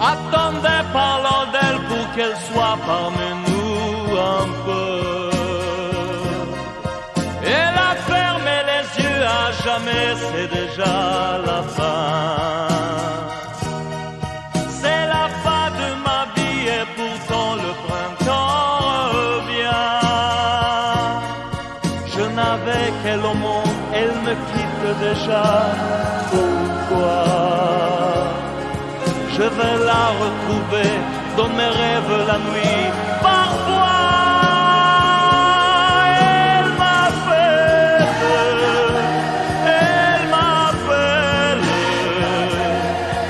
Attendez, parlons d'elle pour qu'elle soit parmi nous un peu. Elle a fermé les yeux à jamais, c'est déjà la fin. C'est la fin de ma vie et pourtant le printemps revient. Je n'avais qu'elle au monde, elle me quitte déjà. Pourquoi? Je vais la retrouver dans mes rêves la nuit. Parfois, elle m'appelle,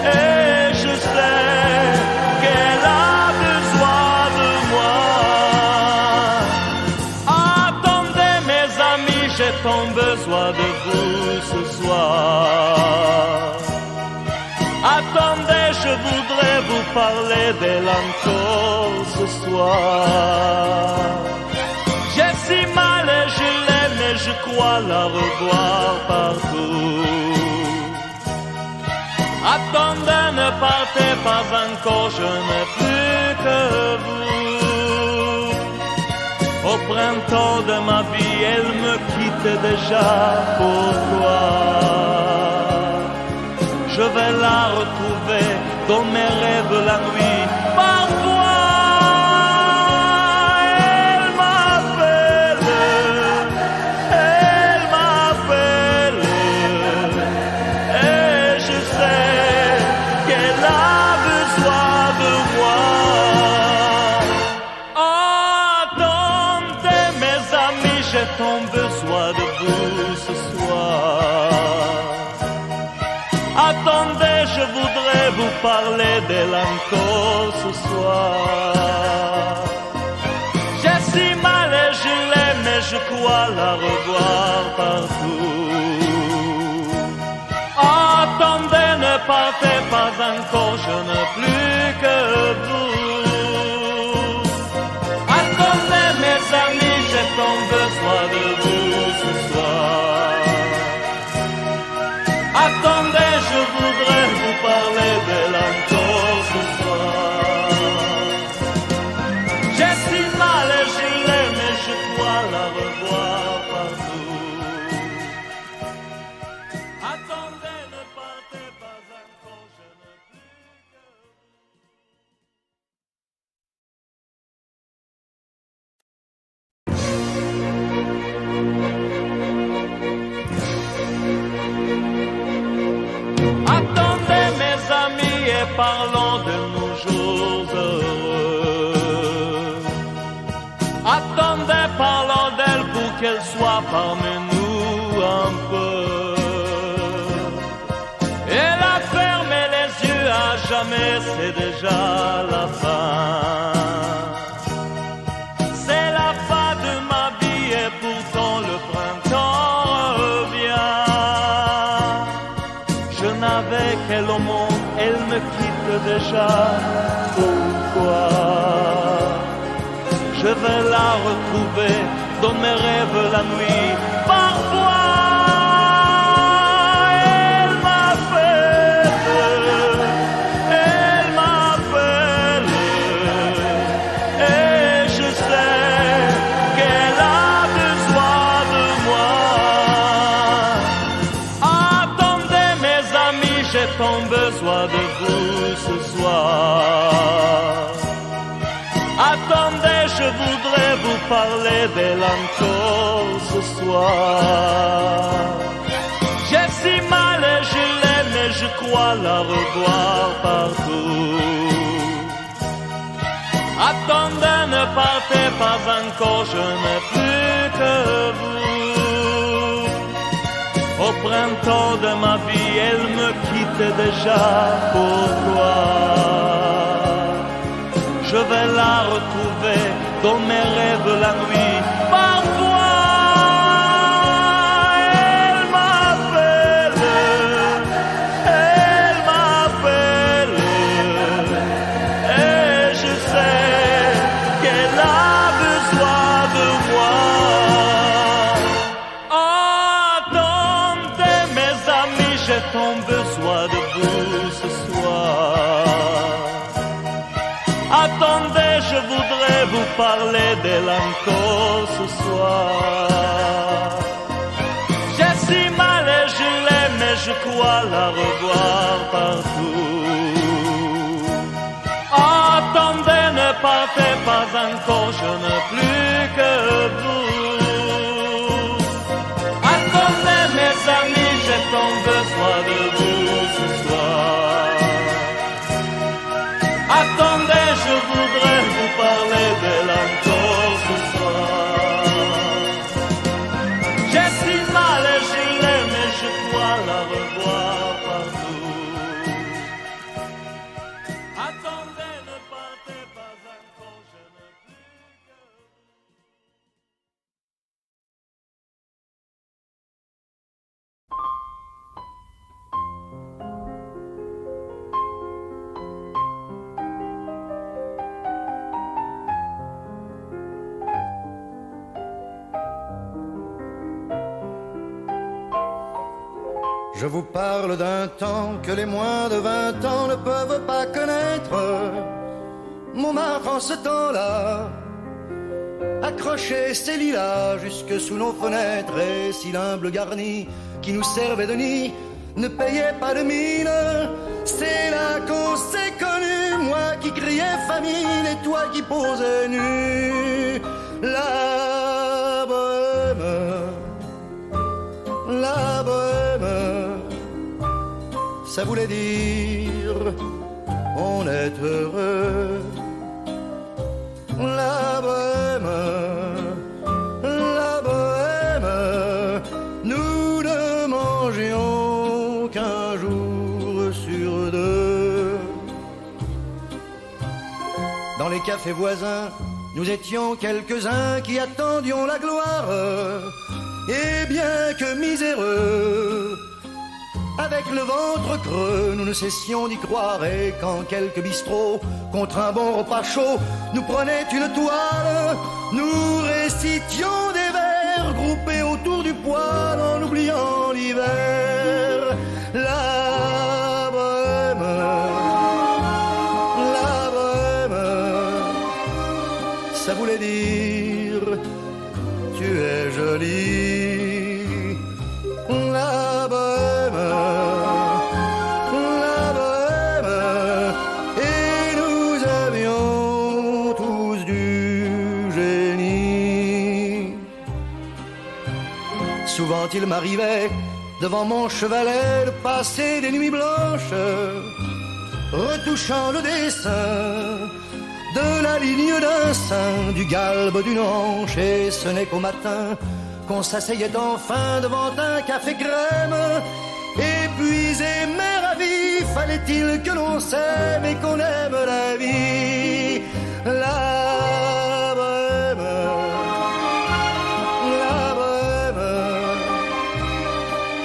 et je sais qu'elle a besoin de moi. Attendez mes amis, j'ai tant besoin de vous ce soir. Attendez, je voudrais vous parler d'elle encore ce soir. J'ai si mal et je l'aime et je crois la revoir partout. Attendez, ne partez pas encore, je n'ai plus que vous. Au printemps de ma vie, elle me quitte déjà. Pourquoi? Je vais la retrouver dans mes rêves la nuit. Parfois, elle m'appelle, et je sais qu'elle a besoin de moi. Attendez mes amis, j'ai tant besoin de vous ce soir. Attendez, je voudrais vous parler d'elle encore ce soir. J'ai si mal et je l'aime et je crois la revoir partout. Attendez, ne partez pas encore, je n'ai plus que vous. Attendez mes amis, j'ai tant besoin de vous ce soir. Attendez, je voudrais vous parler d'elle encore ce soir. J'ai si mal et je l'aime et je crois la revoir partout. Attendez, ne partez pas encore, je n'ai plus que vous. Attendez mes amis et parlons de nos jours heureux. Attendez, parlons d'elle pour qu'elle soit parmi nous un peu. Elle a fermé les yeux à jamais, c'est déjà la fin. C'est la fin de ma vie et pourtant le printemps revient. Je n'avais qu'elle au monde, elle me quitte déjà. Pourquoi? Je vais la retrouver dans mes rêves la nuit. Parfois, elle m'appelle, et je sais qu'elle a besoin de moi. Attendez mes amis, j'ai tant besoin de vous ce soir. Attendez, je voudrais vous parler d'elle encore ce soir. J'ai si mal et je l'aime et je crois la revoir partout. Attendez, ne partez pas encore, je n'ai plus que vous. Au printemps de ma vie, elle me quitte déjà. Pourquoi? Je vais la retrouver dans mes rêves la nuit. Parfois, elle m'appelle, et je sais qu'elle a besoin de moi. Attendez mes amis, j'ai tant besoin de vous ce soir. Attendez, je voudrais vous parler d'elle encore ce soir. J'ai si mal et je l'aime et je crois la revoir partout. Attendez, ne partez pas encore, je n'ai plus que vous. Attendez mes amis, j'ai tant besoin de vous ce soir. Attendez, je voudrais vous parler d'elle encore ce soir. J'ai si mal et je l'aime et je crois la revoir partout. Attendez, ne partez pas encore, je n'ai plus que vous. Je vous parle d'un temps que les moins de 20 ans ne peuvent pas connaître. Montmartre en ce temps-là accrochait ses lilas jusque sous nos fenêtres, et si l'humble garni qui nous servait de nid ne payait pas de mine, c'est là qu'on s'est connus, moi qui criais famine et toi qui posais nu. La bohème, la bohème, ça voulait dire on est heureux. La bohème, nous ne mangions qu'un jour sur deux. Dans les cafés voisins, nous étions quelques-uns qui attendions la gloire. Et bien que miséreux, avec le ventre creux, nous ne cessions d'y croire. Et quand quelques bistrots, contre un bon repas chaud, nous prenaient une toile, nous récitions des vers groupés autour du poêle en oubliant l'hiver. La bohème, ça voulait dire tu es jolie. La bohème, et nous avions tous du génie. Souvent il m'arrivait devant mon chevalet de passer des nuits blanches, retouchant le dessin de la ligne d'un sein, du galbe d'une hanche, et ce n'est qu'au matin qu'on s'asseyait enfin devant un café crème. Épuisé mais ravi, fallait-il que l'on s'aime et qu'on aime la vie. La bohème,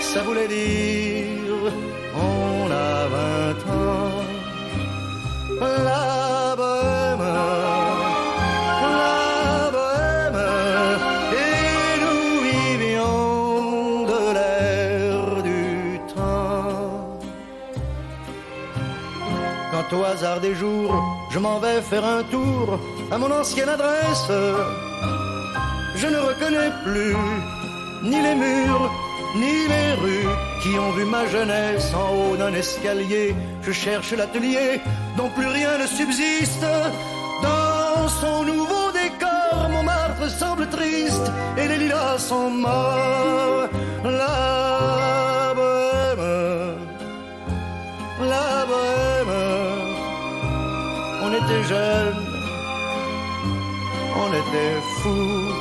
ça voulait dire on a 20 ans. La bohème, et nous vivions de l'air du temps. Quand au hasard des jours, je m'en vais faire un tour à mon ancienne adresse, je ne reconnais plus ni les murs, ni les rues qui ont vu ma jeunesse en haut d'un escalier. Je cherche l'atelier dont plus rien ne subsiste. Dans son nouveau décor, Montmartre semble triste et les lilas sont morts. La bohème, on était jeunes, on était fous.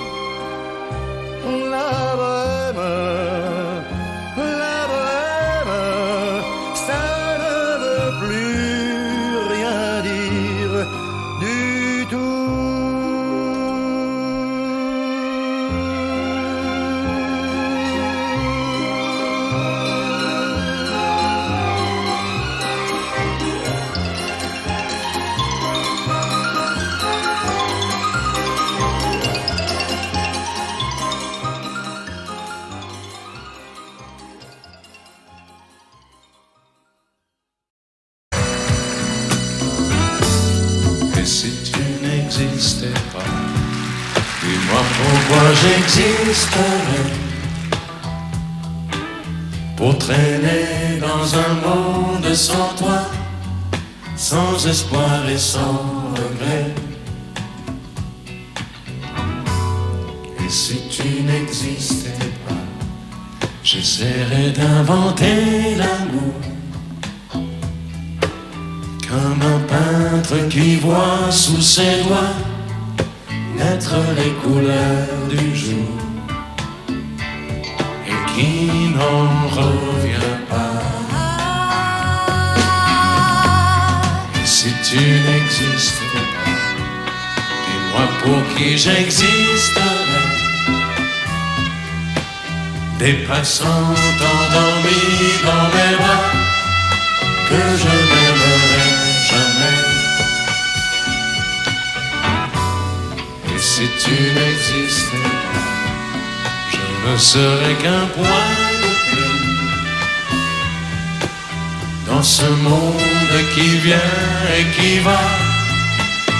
La bohème, ça ne veut plus rien dire du tout. Et si tu n'existais pas, dis-moi pourquoi j'existerais. Pour traîner dans un monde sans toi, sans espoir et sans regret. Et si tu n'existais pas, j'essaierais d'inventer l'amour, comme un peintre qui voit sous ses doigts naître les couleurs du jour et qui n'en revient pas. Et si tu n'existais pas, dis-moi pour qui j'existerais. Des passants endormis dans mes bras que je n'aimerai jamais. Et si tu n'existais pas, je ne serais qu'un point de plus dans ce monde qui vient et qui va.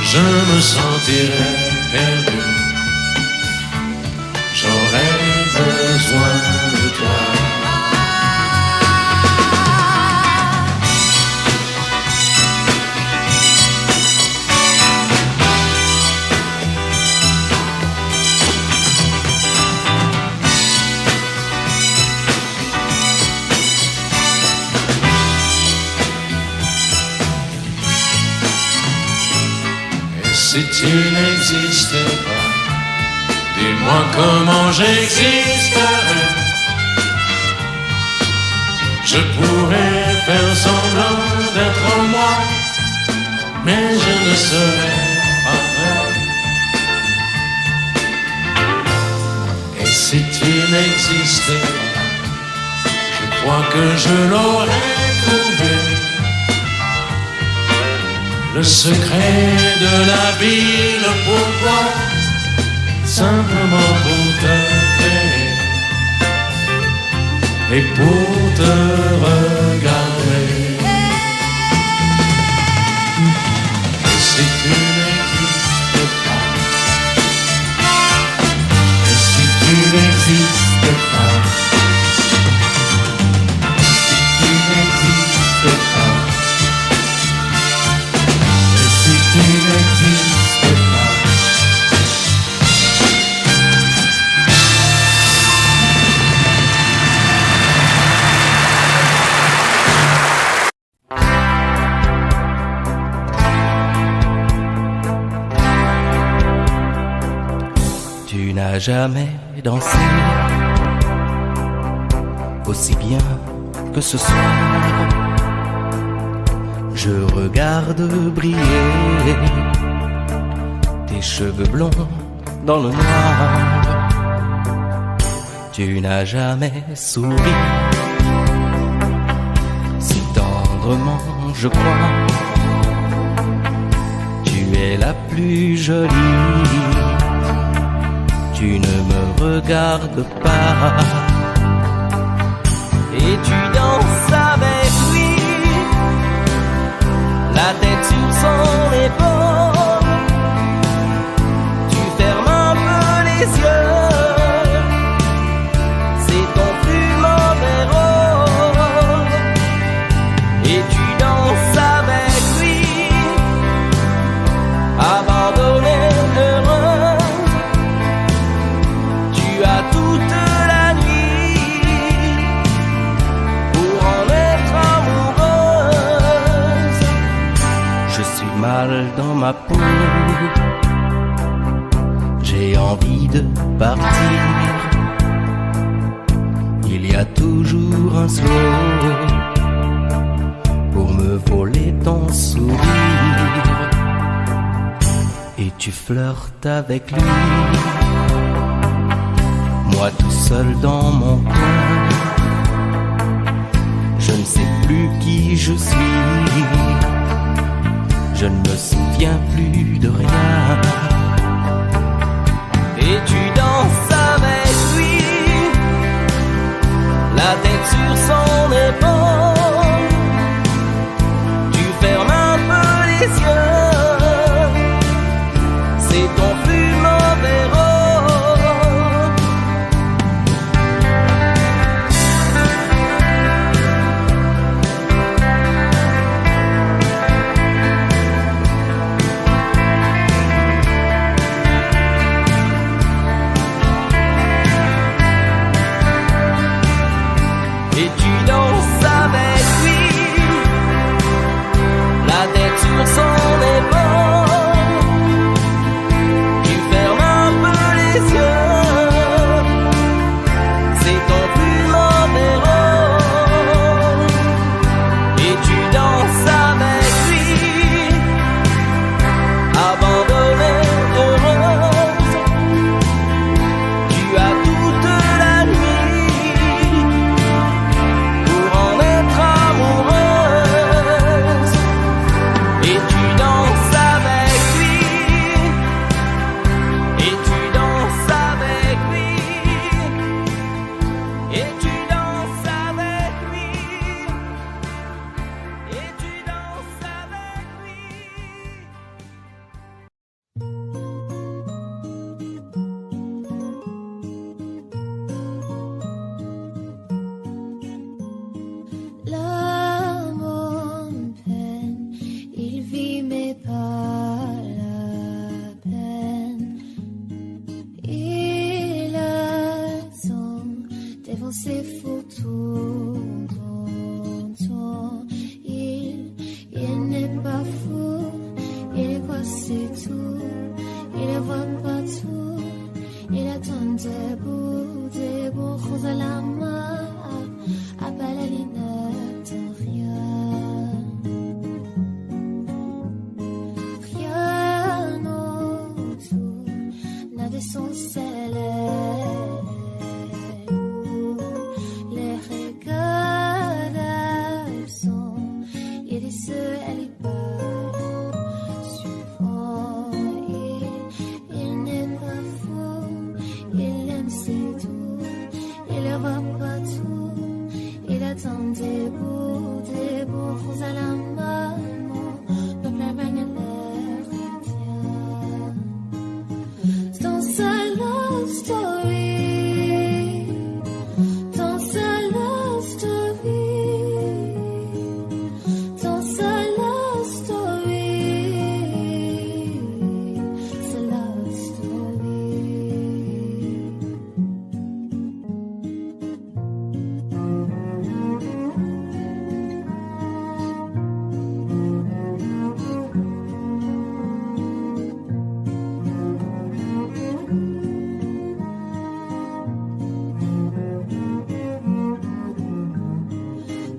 Je me sentirais perdu. J'aurais besoin de toi. Et si tu n'existais pas, dis-moi comment j'existerais. Je pourrais faire semblant d'être moi, mais je ne serais pas vrai. Et si tu n'existais pas, je crois que je l'aurais trouvé. Le secret de la vie, le pourquoi, simplement pour te créer et pour te regarder. Et si tu n'existes pas, et si tu n'existes pas, si tu n'existes pas, et si tu n'existes pas. Tu n'as jamais dansé aussi bien que ce soir. Je regarde briller tes cheveux blonds dans le noir. Tu n'as jamais souri si tendrement, je crois. Tu es la plus jolie. Tu ne me regardes pas et tu danses avec lui, la tête sur son épaule. Tu fermes un peu les yeux, c'est ton plus mauvais rôle. Et tu danses avec lui, abandonné, heureux. Tu as toute la nuit pour en être amoureuse. Je suis mal dans ma peau, j'ai envie de partir. Il y a toujours un slow pour me voler ton sourire. Et tu flirtes avec lui, moi tout seul dans mon coin. Je ne sais plus qui je suis, je ne me souviens plus de rien. Et tu danses avec lui, la tête sur son épaule. Tu fermes un peu les yeux, c'est tout. Il ne voit pas tout. Il attend debout, rose à la main. À Balalina, rien autour n'a de son sel. Les regards sont, il est seul, elle est pas souvent. Il n'est pas fou, il aime c'est tout. Il ne voit pas tout. Il attend debout, rose à la main. Ne pleure pas, ne l'air rien. Dans sa love story, dans sa love story, dans sa love story, sa love story.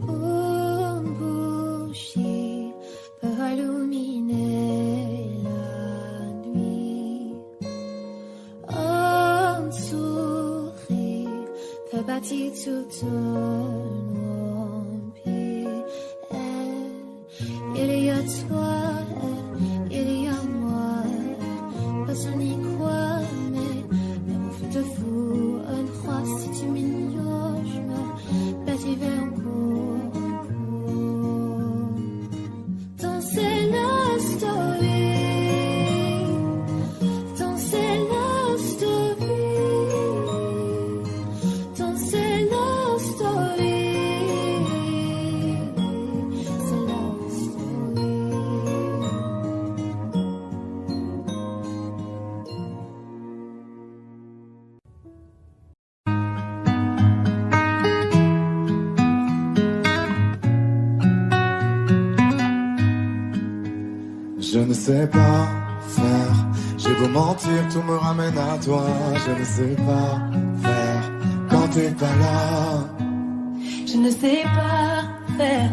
Un bougie peut illuminer la nuit. Un sourire peut bâtir tout un empire. Il y a toi, il y a moi. Personne n'y croit, mais on fait de vous un roi. Si tu m'ignores, je me bâtirai encore. Danser la story, danser la story, danser la story, c'est la story. Je ne sais pas faire, j'ai beau mentir, tout me ramène à toi. Je ne sais pas faire quand t'es pas là. Je ne sais pas faire,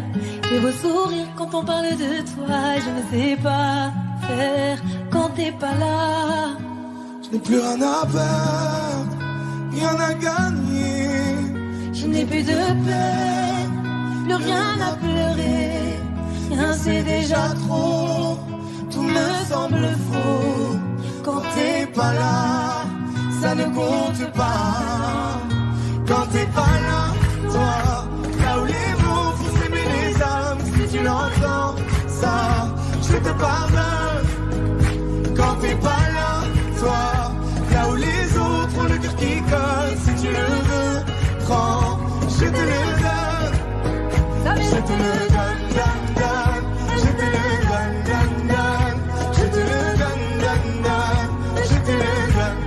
j'ai beau sourire quand on parle de toi. Je ne sais pas faire quand t'es pas là. Je n'ai plus rien à perdre, rien à gagner. Je n'ai plus de peine, plus rien à pleurer. Rien c'est déjà trop, Tout me semble faux quand t'es pas là. Ça ne compte pas quand t'es pas là. Toi, là où les mots font s'aimer les âmes. Si tu l'entends, ça, je te pardonne. Quand t'es pas là, toi, là où les autres ont le cœur qui colle. Si tu le veux, prends, je te le donne. Je te le donne, donne, donne. Je te le donne, donne, donne. Je te le donne, donne, donne. Je te le donne.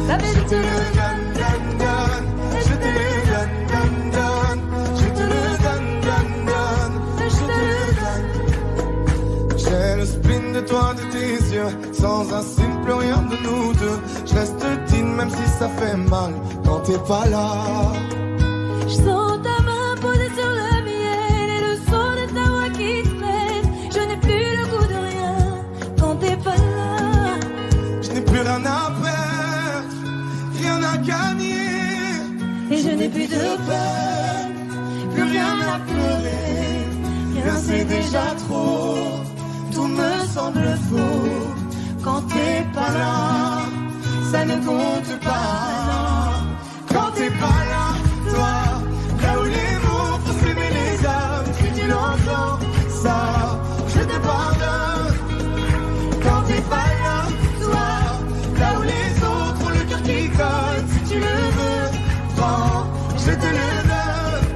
Je te le donne, donne, donne. Je te le donne, donne, donne. Je te le donne, donne, donne. Je te le donne. J'ai le spin de toi, de tes yeux. Sans un signe, plus rien de nous deux. Je reste digne même si ça fait mal quand t'es pas là. je sens ta main posée sur le mien et le son de ta voix qui traîne. Je n'ai plus le goût de rien quand t'es pas là. Je n'ai plus rien à perdre, rien à gagner. Et je n'ai plus de peine, plus rien à pleurer. Rien c'est déjà trop, tout me semble faux quand t'es pas là. Ça ne compte pas quand t'es pas là. Toi, là où les mots font s'aimer les âmes. Si tu l'entends, ça, je te pardonne. Quand t'es pas là, toi, là où les autres ont le cœur qui colle. Si tu le veux, prends, je te le donne.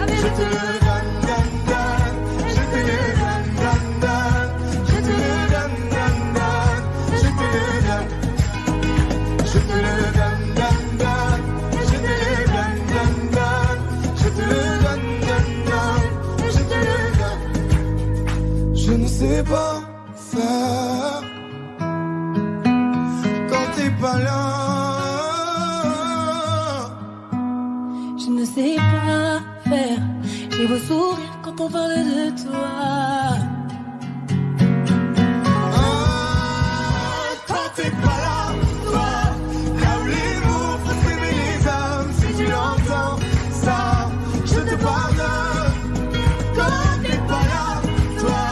Je te le donne, donne, donne. Je te le donne, donne, sœur. Quand t'es pas là, je ne sais pas faire. J'ai beau sourire quand on parle de toi. Quand t'es pas là, toi, là où les mots font s'aimer les âmes, si tu l'entends, ça, je te pardonne. Quand t'es pas là, toi,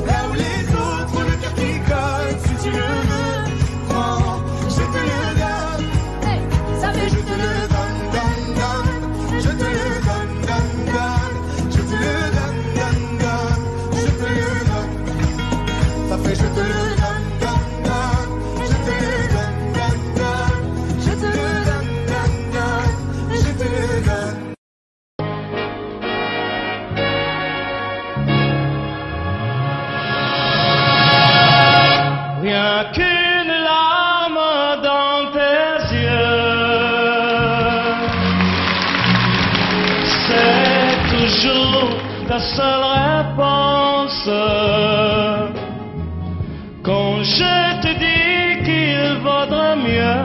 là où les autres ont le cœur qui colle, si tu le veux, prends, je te le donne. Hey, ça fait Je te le donne, donne, donne. Je te le donne, donne, donne. Je te le donne, donne, donne. Je te le donne. Ça fait je te le donne, donne, donne. Je te le donne, donne, donne. Je te le donne, donne, donne. Je te le donne. Rien qu'une larme dans tes yeux, c'est toujours ta seule réponse. Quand je te dis qu'il vaudrait mieux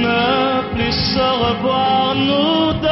ne plus se revoir nous deux.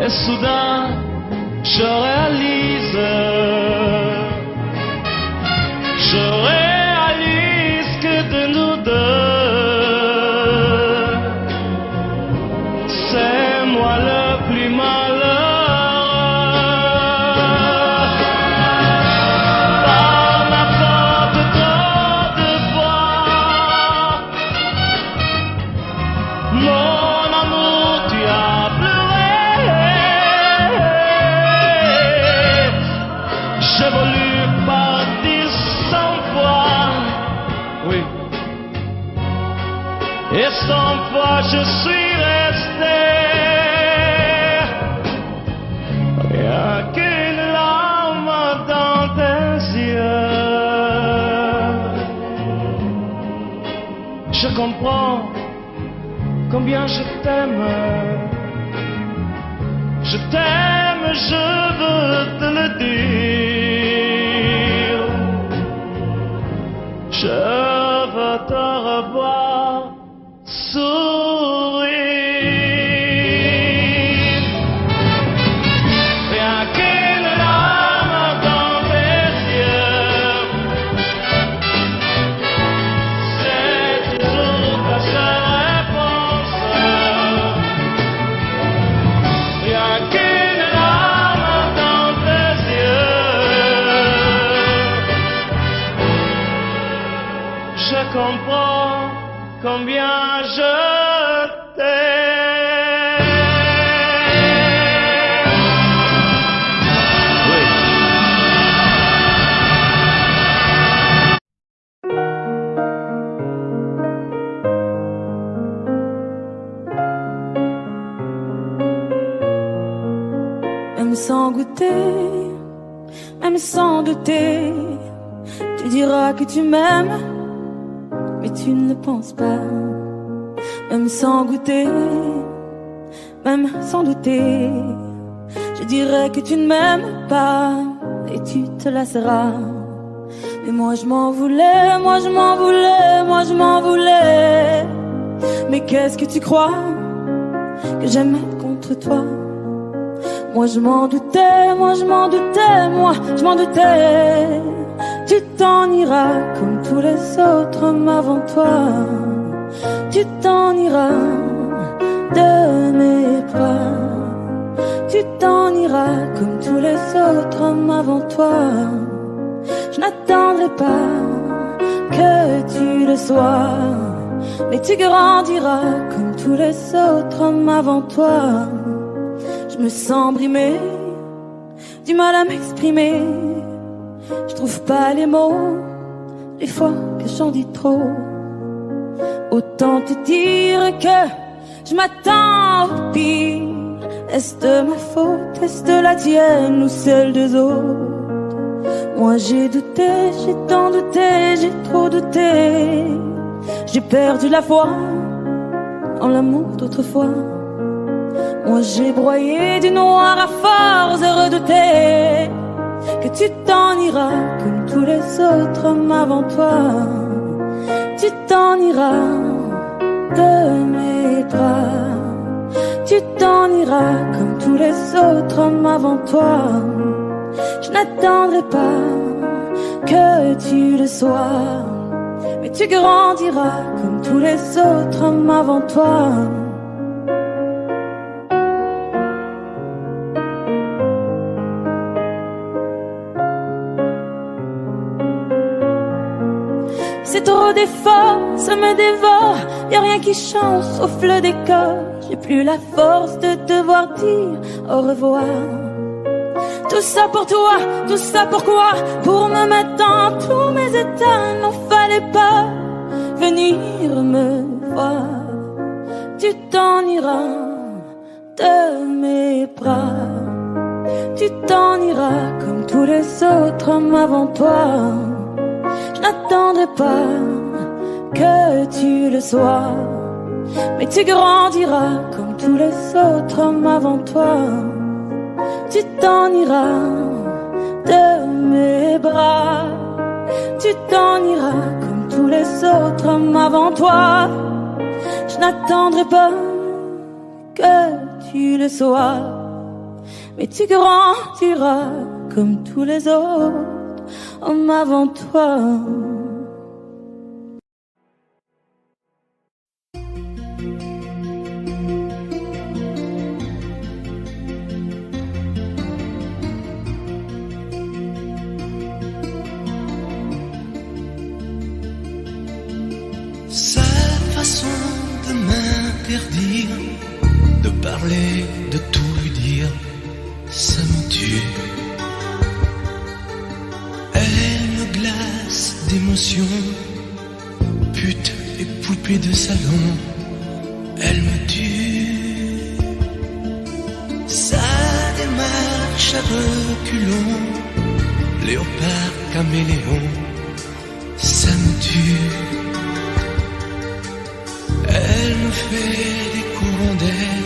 Et soudain, je réalise que de nous deux, c'est moi le plus malheureux. Par ma faute, trop de fois, mon amour, tu as pleuré. J'ai voulu partir 100 fois, oui, et 100 fois je suis resté. Rien qu'une larme dans tes yeux. Je comprends combien je t'aime. Je t'aime, je veux te le dire. Je veux te revoir sourire. Rien qu'une larme dans tes yeux, c'est toujours ta seule réponse. Rien qu'une larme dans tes yeux. Je comprends combien je t'aime. Oui. Même sans goûter, même sans douter, tu diras que tu m'aimes, mais tu ne penses pas. Même sans goûter, même sans douter, je dirais que tu ne m'aimes pas et tu te lasseras. Mais moi je m'en voulais, moi je m'en voulais, moi je m'en voulais. Mais qu'est-ce que tu crois que j'aimais contre toi? Moi je m'en doutais, moi je m'en doutais, moi je m'en doutais. Tu t'en iras comme tous les autres hommes avant toi. Tu t'en iras de mes bras. Tu t'en iras comme tous les autres hommes avant toi. Je n'attendrai pas que tu le sois. mais tu grandiras comme tous les autres hommes avant toi. Je me sens brimée, du mal à m'exprimer. Je trouve pas les mots, les fois que j'en dis trop. Autant te dire que je m'attends au pire. Est-ce de ma faute, est-ce de la tienne ou celle des autres? Moi j'ai douté, j'ai tant douté, j'ai trop douté. J'ai perdu la foi en l'amour d'autrefois. Moi j'ai broyé du noir à force de redouter que tu t'en iras comme tous les autres hommes avant toi. Tu t'en iras de mes bras. Tu t'en iras comme tous les autres hommes avant toi. Je n'attendrai pas que tu le sois, mais tu grandiras comme tous les autres hommes avant toi. C'est trop d'efforts, ça me dévore. Y'a rien qui change sauf le décor. J'ai plus la force de devoir dire au revoir. Tout ça pour toi, tout ça pourquoi? Pour me mettre dans tous mes états. N'en fallait pas venir me voir. Tu t'en iras de mes bras. Tu t'en iras comme tous les autres hommes avant toi. Je n'attendrai pas que tu le sois, mais tu grandiras comme tous les autres hommes avant toi. Tu t'en iras de mes bras. Tu t'en iras comme tous les autres hommes avant toi. Je n'attendrai pas que tu le sois, mais tu grandiras comme tous les autres hommes avant toi. Sa façon de m'interdire de parler, de tout lui dire, ça me tue. Elle me glace d'émotion, pute et poupée de salon, elle me tue. Sa démarche à reculons, léopard caméléon, ça me tue. Elle me fait des courants d'air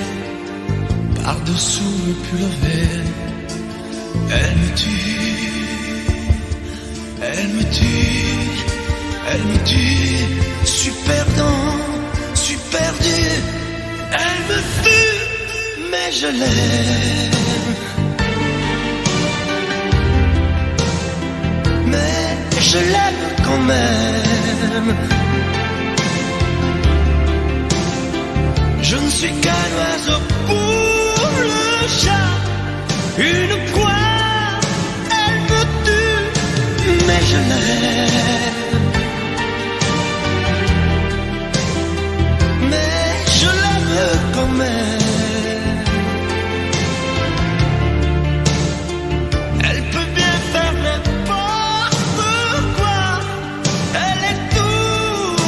par-dessous le pull vert. Elle me tue, elle me tue, elle me tue. Suis perdant, suis perdu. Elle me fuit, mais je l'aime. Mais je l'aime quand même. Je ne suis qu'un oiseau pour le chat, une proie, elle me tue, mais je l'aime. Mais je l'aime quand même. Elle peut bien faire n'importe quoi, elle est tout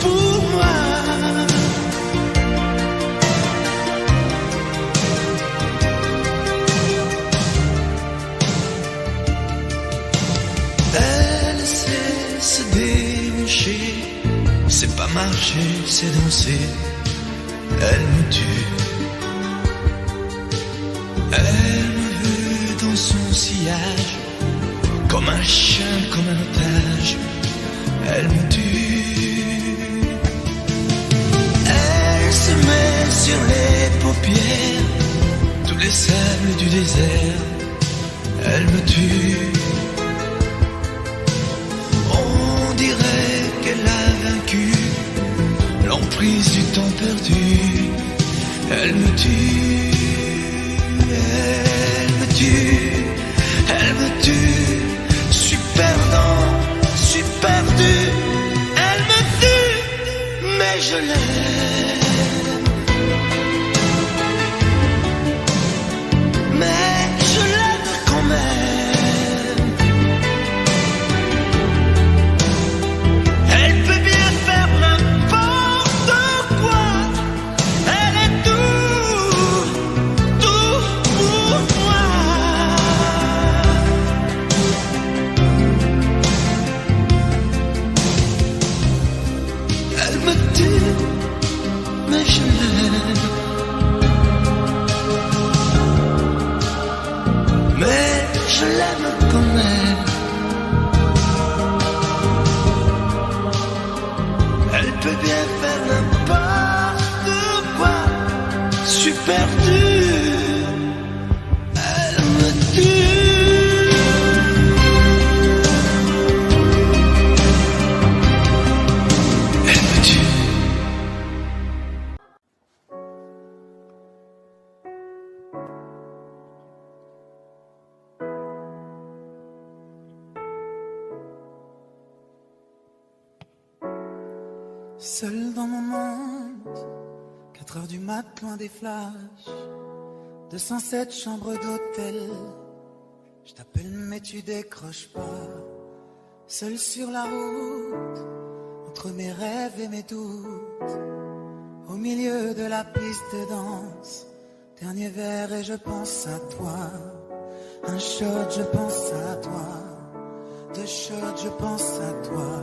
pour moi. Elle sait se déhancher, c'est pas marcher, c'est danser. Elle me tue. Elle me veut dans son sillage, comme un chien, comme un otage. Elle me tue. Elle se met sur les paupières tous les sables du désert. Elle me tue. On dirait qu'elle a vaincu l'emprise du temps perdu. Elle me tue, elle me tue, elle me tue. Suis perdant, suis perdu. Elle me tue. mais je l'aime. Mais je l'aime quand même. Elle peut bien faire n'importe quoi. Elle est tout pour moi. Elle me tue, mais je l'aime. Mais je l'aime quand même. Elle peut bien faire n'importe quoi. Super dur. Elle me tue. Elle me tue. Seul dans mon monde, 4 heures du mat, loin des flashs, 207 chambres d'hôtel. Je t'appelle mais tu décroches pas. Seul sur la route, entre mes rêves et mes doutes, au milieu de la piste de danse, dernier verre et je pense à toi. Un shot, je pense à toi. 2 shots, je pense à toi.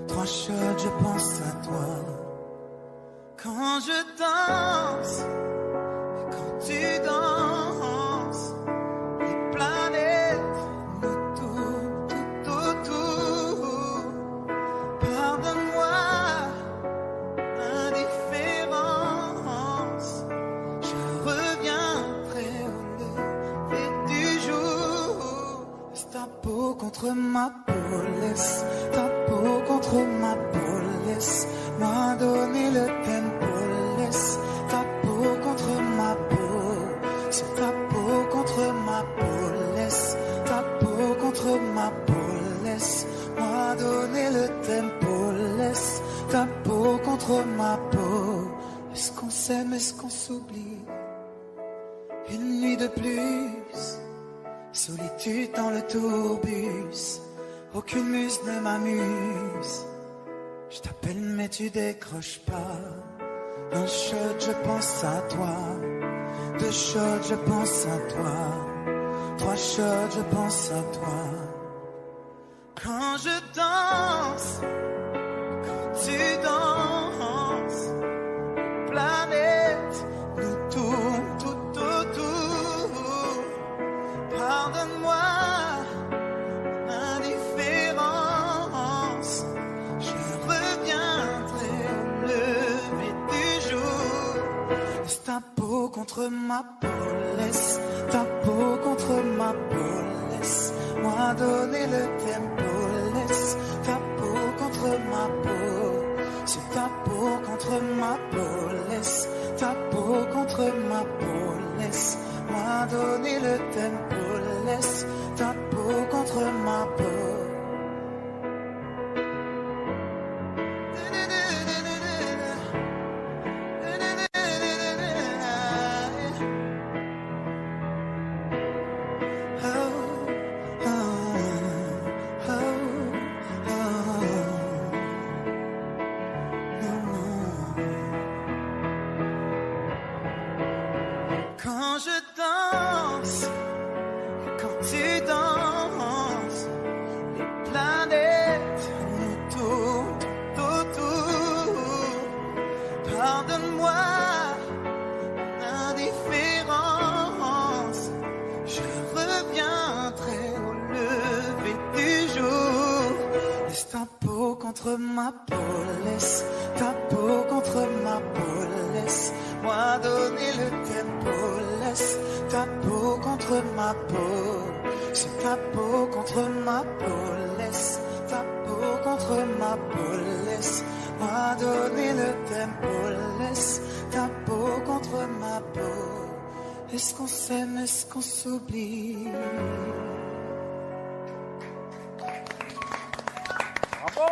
3 shots, je pense à toi. Quand je danse, et quand tu danses, les planètes nous tournent tout autour. Pardonne-moi l'indifférence, je reviendrai au lever du jour. Laisse ta peau contre ma peau, laisse ta peau contre ma peau, laisse-moi donner le tempo, laisse ta peau contre ma peau, c'est ta peau contre ma peau, laisse ta peau contre ma peau, laisse-moi donner le tempo, laisse ta peau contre ma peau. Est-ce qu'on s'aime, est-ce qu'on s'oublie? Une nuit de plus, solitude dans le tourbus. Aucune muse ne m'amuse. Je t'appelle mais tu décroches pas. Un shot, je pense à toi. 2 shots, je pense à toi. 3 shots, je pense à toi. Quand je danse, quand tu danses, planète nous tourne tout autour. Pardonne-moi l'indifférence, je reviendrai au lever du jour. Laisse ta peau contre ma peau, laisse ta peau contre ma peau, laisse-moi donner le tempo, laisse ta peau contre ma peau, c'est ta peau contre ma peau, laisse ta peau contre ma peau, laisse-moi donner le tempo, laisse ta peau contre ma peau. Quand je danse, quand tu danses, les planètes nous tournent autour. Pardonne-moi l'indifférence, je reviendrai au lever du jour. Laisse ta peau contre ma peau, laisse ta peau contre ma peau, laisse-moi donner le tempo, laisse ta peau contre ma peau, c'est ta peau contre ma peau, laisse ta peau contre ma peau, laisse-moi donner le tempo, laisse ta peau contre ma peau. Est-ce qu'on s'aime, est-ce qu'on s'oublie? Bravo!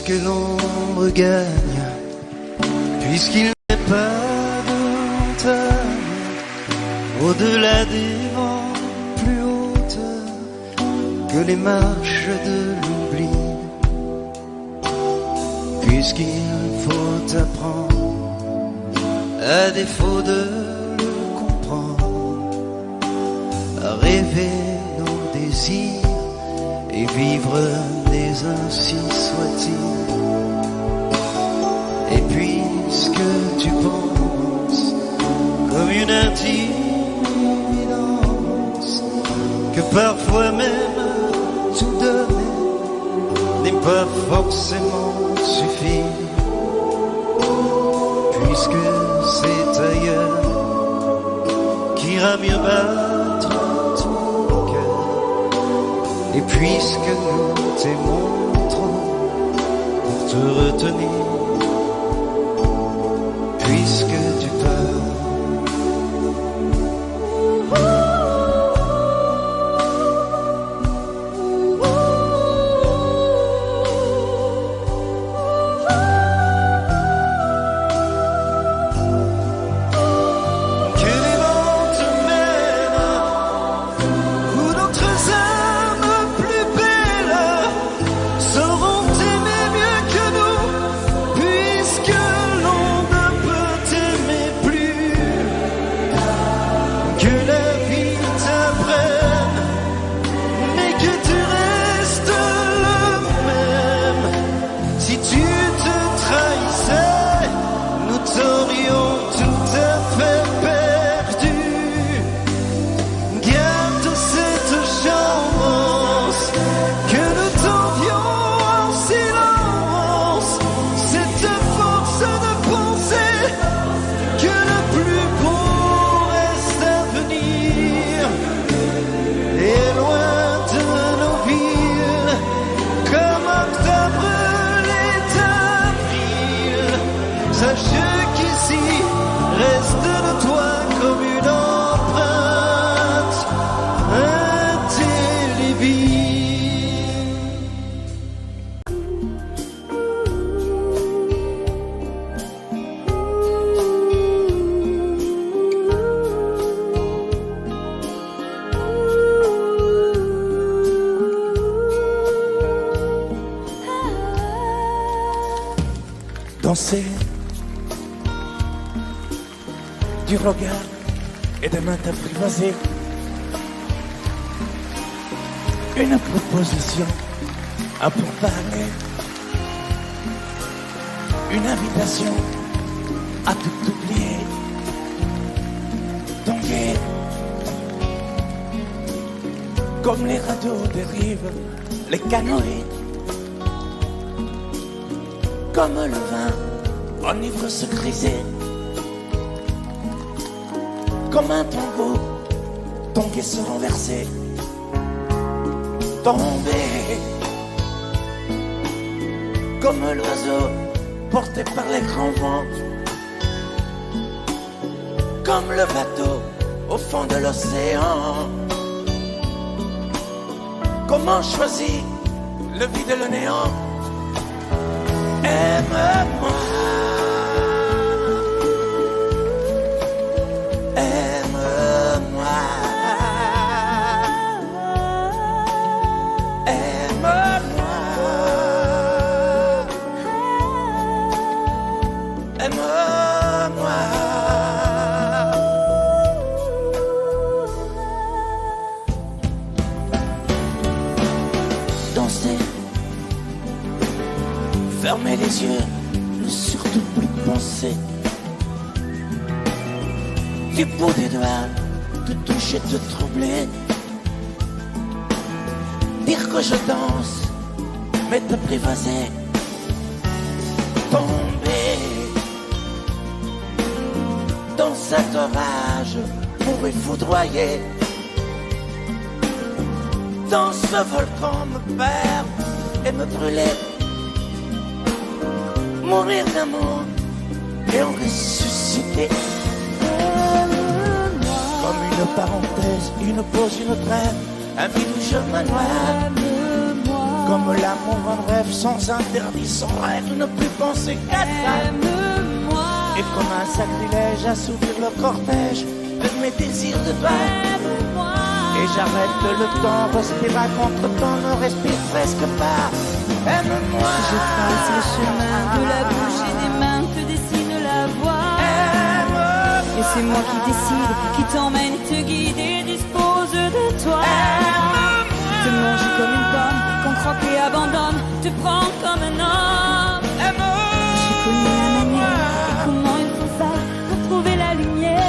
puisque l'ombre gagne, puisqu'il n'est pas de montagne au-delà des vents plus hautes que les marches de l'oubli, puisqu'il faut apprendre, à défaut de le comprendre, à rêver nos désirs et vivre des ainsi soit-il. Et puisque tu penses comme une intime évidence que parfois même tout donner n'est pas forcément suffire, puisque c'est ailleurs qu'ira mieux battre ton cœur, et puisque nous t'aimons trop pour te retenir, puisque tu pars. Danser du regard et des mains apprivoisées, une proposition à pourparler, une invitation à tout oublier, tomber comme les radeaux dérivent, les canoës, comme le vin enivre se griser, comme un tombeau, ton pied se renverser, tomber, comme l'oiseau porté par les grands vents, comme le bateau au fond de l'océan. Comment choisir le vide et le néant? Aime-moi, aime-moi, aime-moi, aime-moi. Danser, fermer les yeux, ne surtout plus penser. Du bout des doigts, te toucher, te troubler. Dire que je danse, mais t'apprivoiser. Tomber dans cet orage, mourir foudroyé. Dans ce volcan me perdre et me brûler. Mourir d'amour et en ressusciter. Comme une parenthèse, une pause, une trêve, un vide où je me noie. comme l'amour, un rêve sans interdit, sans règle, ne plus penser qu'à ça. Aime-moi. Et comme un sacrilège, assouvir le cortège de mes désirs de toi. Aime-moi. Et j'arrête le temps, respire à contre-temps, ne respire presque pas. Aime-moi. Je trace le chemin de la bouche et des mains te dessine la voie. Aime-moi. Et c'est moi qui décide, qui t'emmène, te guide et dispose de toi. Te mange comme une pomme, qu'on croque et abandonne, te prend comme un homme. Je connais la manière et comment il faut faire pour trouver la lumière.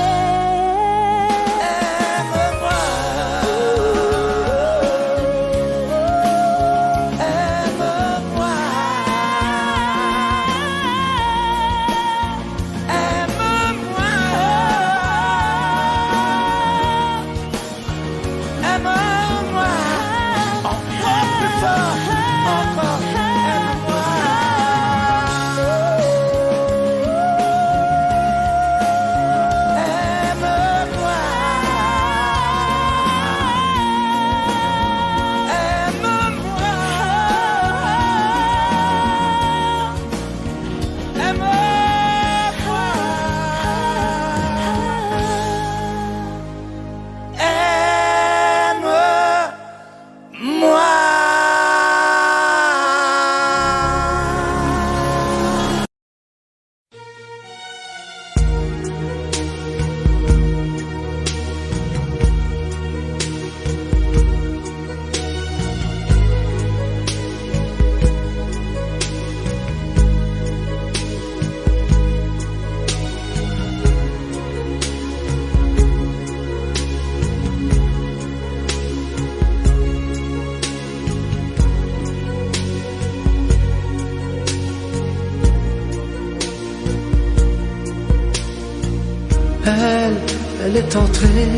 Elle est entrée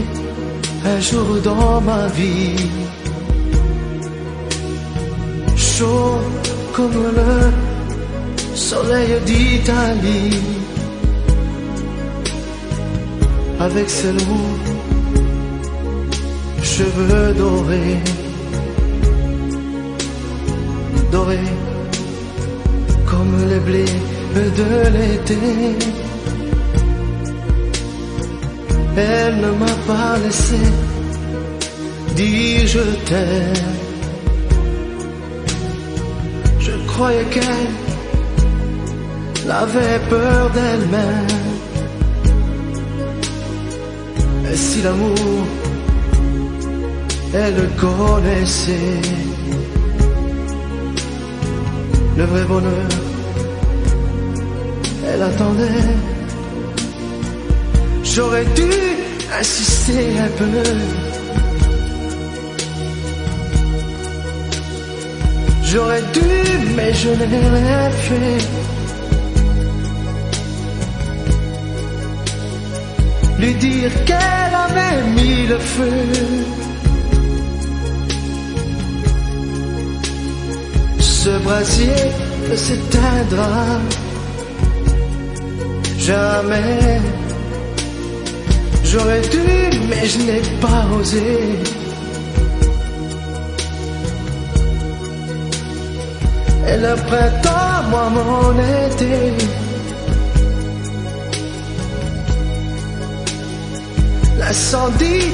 un jour dans ma vie, chaud comme le soleil d'Italie, avec ses longs cheveux dorés, dorés comme les blés de l'été. Elle ne m'a pas laissé dire je t'aime. Je croyais qu'elle avait peur d'elle-même. Et si l'amour, elle le connaissait, le vrai bonheur, elle attendait. J'aurais dû insister un peu. J'aurais dû, mais je n'ai rien fait. Lui dire qu'elle avait mis le feu. Ce brasier ne s'éteindra jamais. J'aurais dû, mais je n'ai pas osé. Et le printemps, moi mon été, l'incendie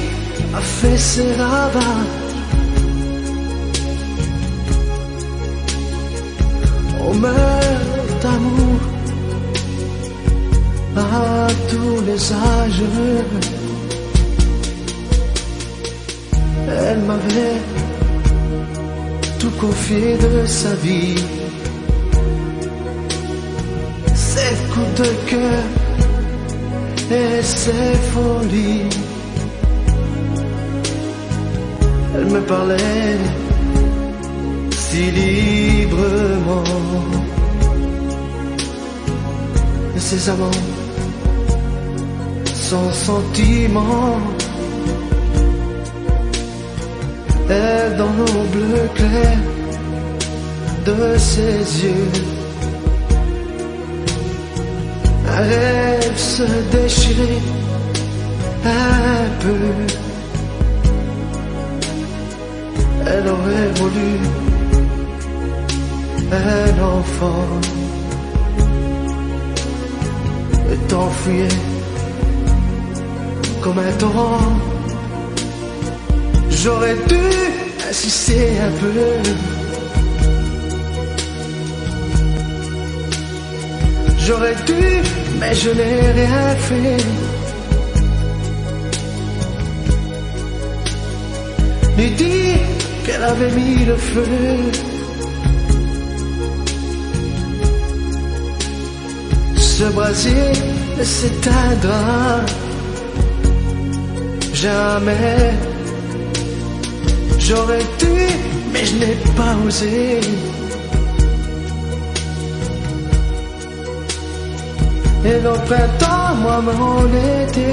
a fait ses ravages. On meurt d'amour à tous les âges. Elle m'avait tout confié de sa vie, ses coups de cœur et ses folies. Elle me parlait si librement de ses amants, sans sentiment. Et dans nos bleus clairs de ses yeux, un rêve se déchirait un peu. Elle aurait voulu un enfant et t'enfuyais comme un torrent. J'aurais dû insister un peu, j'aurais dû, mais je n'ai rien fait. Lui dit qu'elle avait mis le feu. Ce brasier s'éteindra jamais. J'aurais dû, mais je n'ai pas osé. Et le printemps, moi, mon été,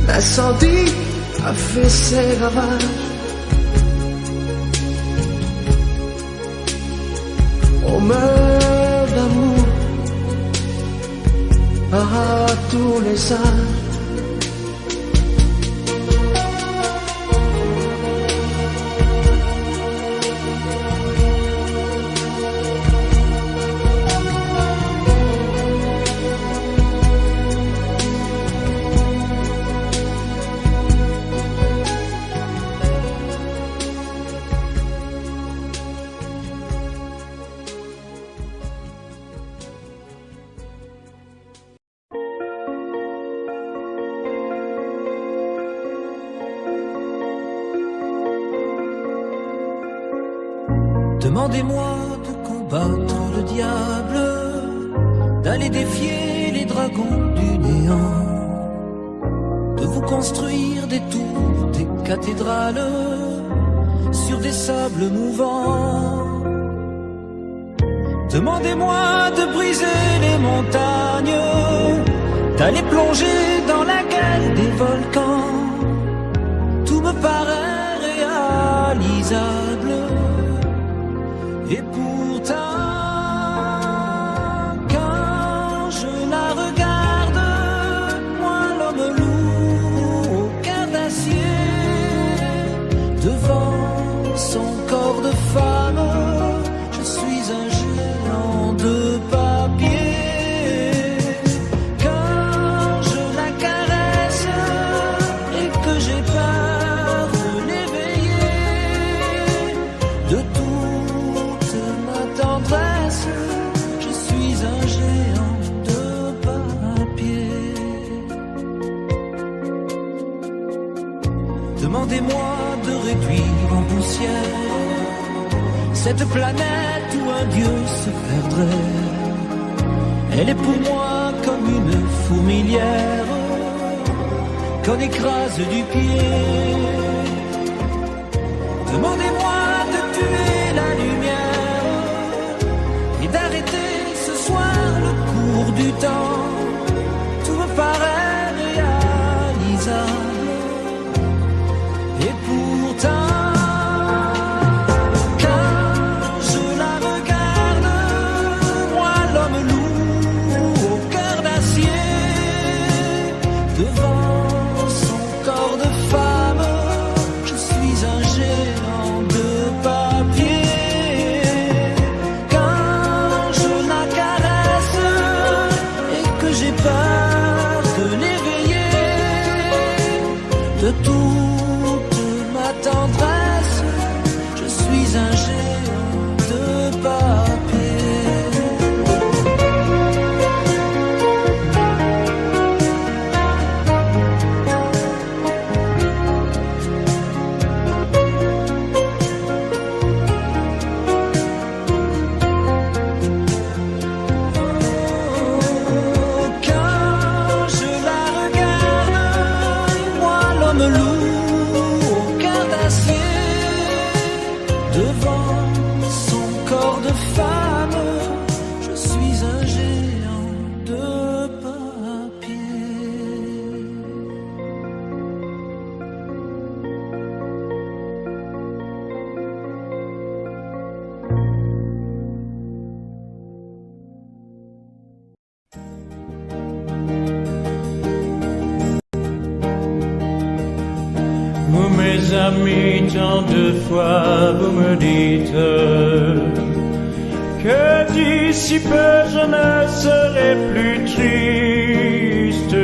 l'incendie a fait ses ravages. On meurt d'amour à tous les âges. Demandez-moi de combattre le diable, d'aller défier les dragons du néant, de vous construire des tours, des cathédrales sur des sables mouvants. Demandez-moi de briser les montagnes, d'aller plonger dans la gueule des volcans. Tout me paraît réalisable. Et pourtant, quand je la regarde, moi l'homme lourd au cœur d'acier, devant son corps de femme, je suis un géant de papier. Quand je la caresse et que j'ai peur de l'éveiller, de tout je suis un géant de papier. Demandez-moi de réduire en poussière cette planète où un dieu se perdrait. Elle est pour moi comme une fourmilière qu'on écrase du pied. Demandez-moi de tuer la lumière, d'arrêter ce soir le cours du temps. Tout me paraît réalisable. Et pourtant, quand je la regarde, moi l'homme lourd au cœur d'acier, devant son corps de femme, je suis un géant de amis, tant de fois vous me dites que d'ici peu je ne serai plus triste.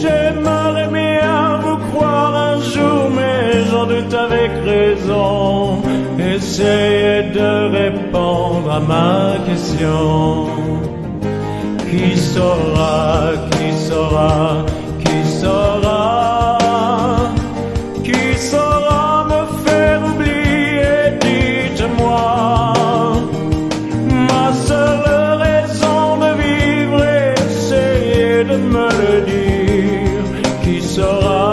J'aimerais bien vous croire un jour, mais j'en doute avec raison. Essayez de répondre à ma question. Qui saura, qui saura, qui saura, qui saura me faire oublier, dites-moi. Ma seule raison de vivre, essayez de me le dire. Qui saura,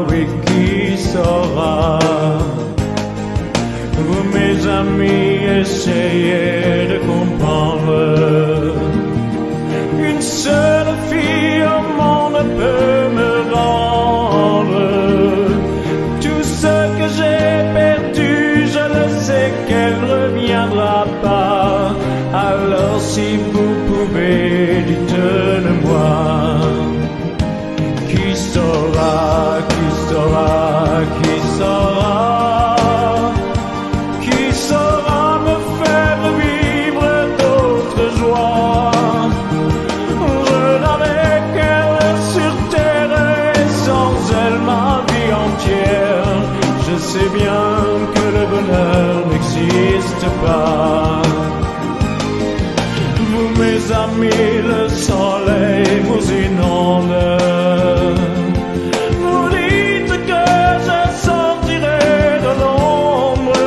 oui, qui saura. Vous mes amis, essayez de comprendre. Une seule fille au monde peut me rendre tout ce que j'ai perdu. Je le sais qu'elle ne reviendra pas. Alors si vous pouvez, dites-le-moi. Qui saura, qui saura, qui saura, qui saura me faire vivre d'autres joies. Je n'avais qu'elle sur terre et sans elle ma vie entière. Je sais bien que le bonheur n'existe pas. Vous mes amis, le soleil vous inonde. Vous dites que je sortirai de l'ombre.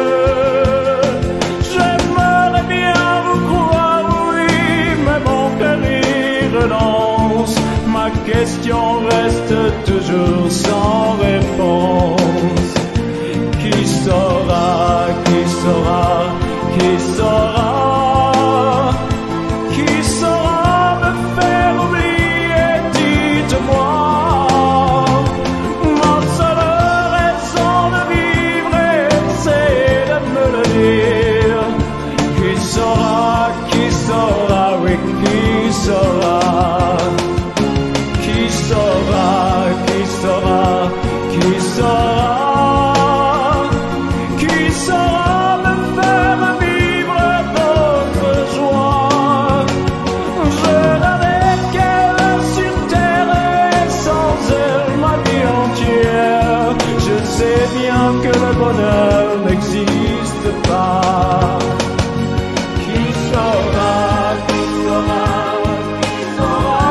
J'aimerais bien vous croire, oui, mais mon cœur y renonce. Ma question reste toujours sans réponse. Qui saura, qui saura, qui saura? Qui saura me faire oublier, dites-moi. Ma seule raison de vivre, c'est de me le dire. Qui saura, oui, qui saura. Qui saura, qui saura, qui saura. Qui saura me faire vivre d'autres joies. Je n'avais qu'elle sur terre et sans elle ma vie entière. Je sais bien que le bonheur n'existe pas. Qui saura, qui saura, qui saura.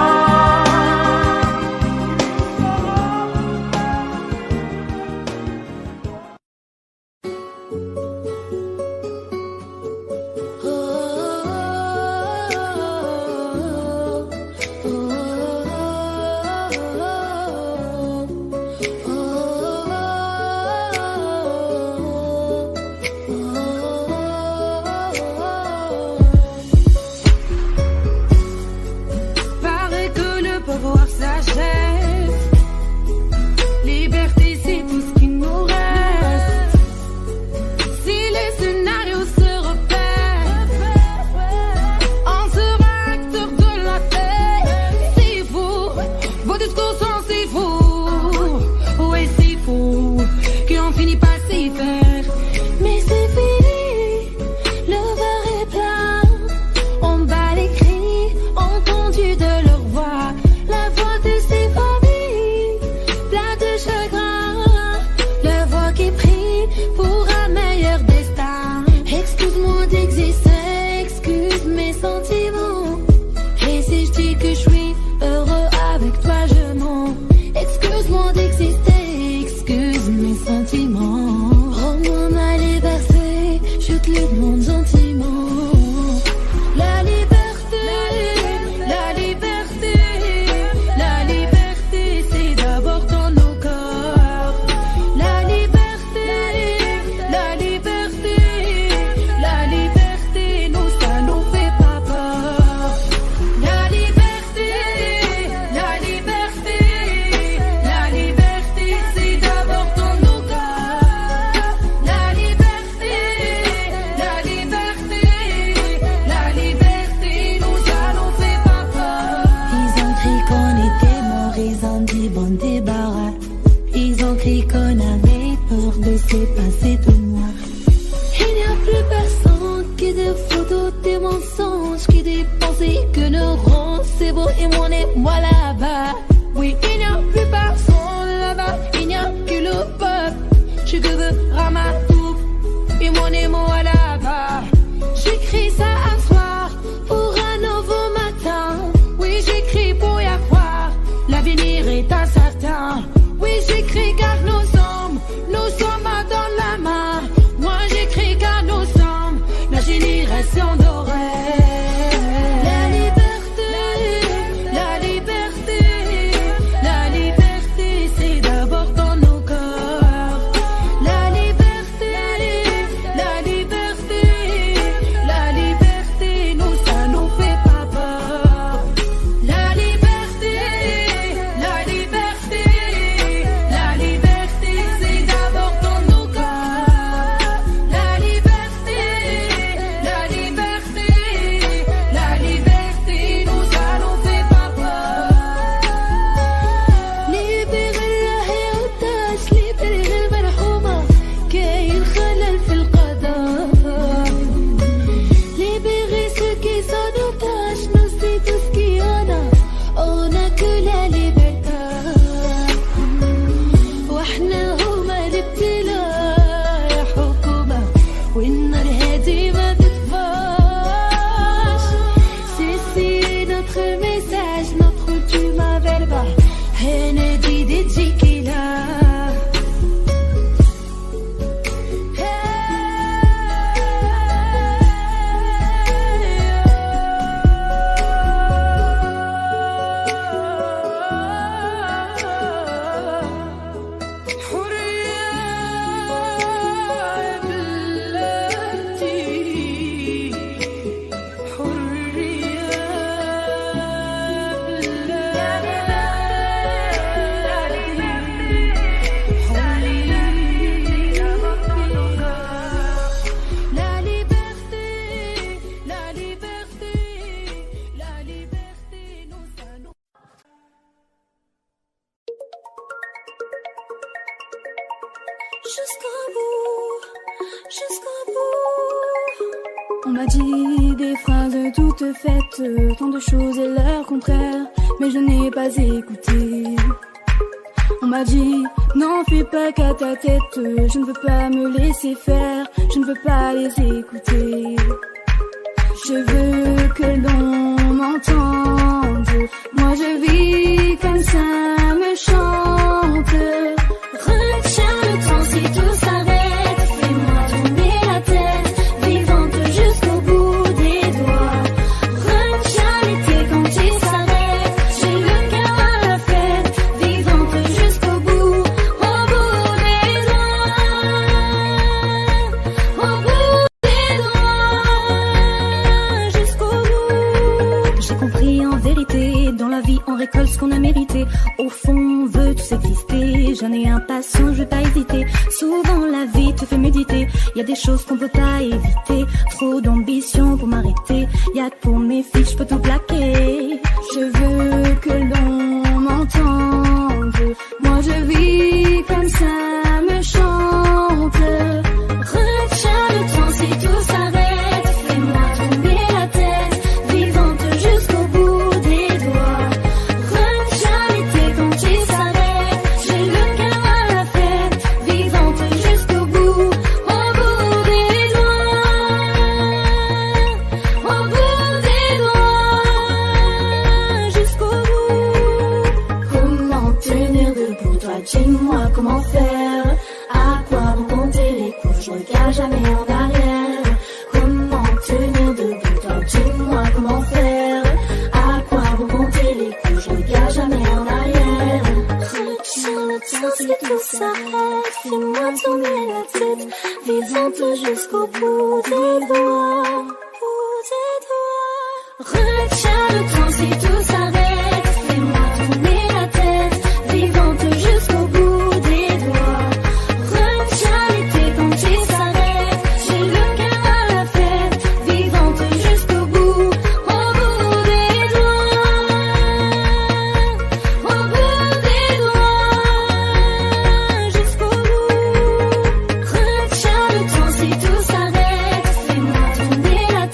de photos, des mensonges qui dépensaient que nos ronds. C'est beau et moi là-bas. Oui, il n'y a plus personne là-bas, il n'y a que le peuple. Je veux Ramatou et moi là-bas. J'écris ça un soir pour un nouveau matin. Oui, j'écris pour y croire, l'avenir est incertain. Oui, j'écris car nous sommes dans la main. Moi j'écris car nous sommes la génération dorée. La liberté, la liberté, la liberté, c'est d'abord dans nos corps. La liberté, la liberté, la liberté, nous ça nous fait pas peur. La liberté, la liberté, la liberté, c'est d'abord dans nos corps. La liberté, la liberté, la liberté, nous ça nous fait pas peur. Libérer la otage, libérer المرحومة كي الخلل في القضاء. Libérer ceux qui sont otages, nous c'est tout ce qu'il y en a. On a que la liberté. واحنا هما الابتلاء يا حكومة، والنار هادي ما تطفاش. C'est notre message, notre ultima verba. Hennedy Djikila. Jusqu'au bout, jusqu'au bout. On m'a dit des phrases toutes faites, tant de choses et leur contraire, mais je n'ai pas écouté. On m'a dit, n'en fais pas qu'à ta tête, je ne veux pas me laisser faire, je ne veux pas les écouter. Je veux que l'on m'entende, moi je vis comme ça me chante. Retiens le temps si tout s'arrête, fais-moi tourner la tête, vivante jusqu'au bout des doigts. Retiens l'été quand il s'arrête, j'ai le cœur à la fête, vivante jusqu'au bout, au bout des doigts, au bout des doigts, jusqu'au bout. J'ai compris en vérité, dans la vie on récolte ce qu'on a mérité. Au fond on veut tous exister, j'en ai un patient, je vais pas hésiter. Souvent la vie te fait méditer, y a des choses qu'on peut pas éviter. Trop d'ambition pour m'arrêter, y'a que pour mes filles je peux tout plaquer. Je veux que l'on m'entende, moi je vis comme ça me chante. Retiens le temps si tout s'arrête, fais-moi tourner la tête, vivante jusqu'au bout des doigts. Retiens l'été quand il s'arrête, j'ai le cœur à la fête, vivante jusqu'au bout, au bout des doigts, au bout des doigts, jusqu'au bout. Comment tenir debout, toi dis-moi comment faire, à quoi vont compter les coups, je regarde jamais en arrière. Comment tenir debout, toi dis-moi comment faire, à quoi vont compter les coups, je regarde jamais en arrière. Retiens le temps si tout s'arrête, fais-moi tourner la tête, vivante jusqu'au bout des doigts, bout des doigts. Retiens le temps si tout s'arrête, fais-moi tourner la tête, vivante jusqu'au bout des doigts. Retiens l'été quand il s'arrête, j'ai le cœur à la fête, vivante jusqu'au bout, au bout des doigts, au bout des doigts, jusqu'au bout. Retiens le temps si tout s'arrête, fais-moi tourner la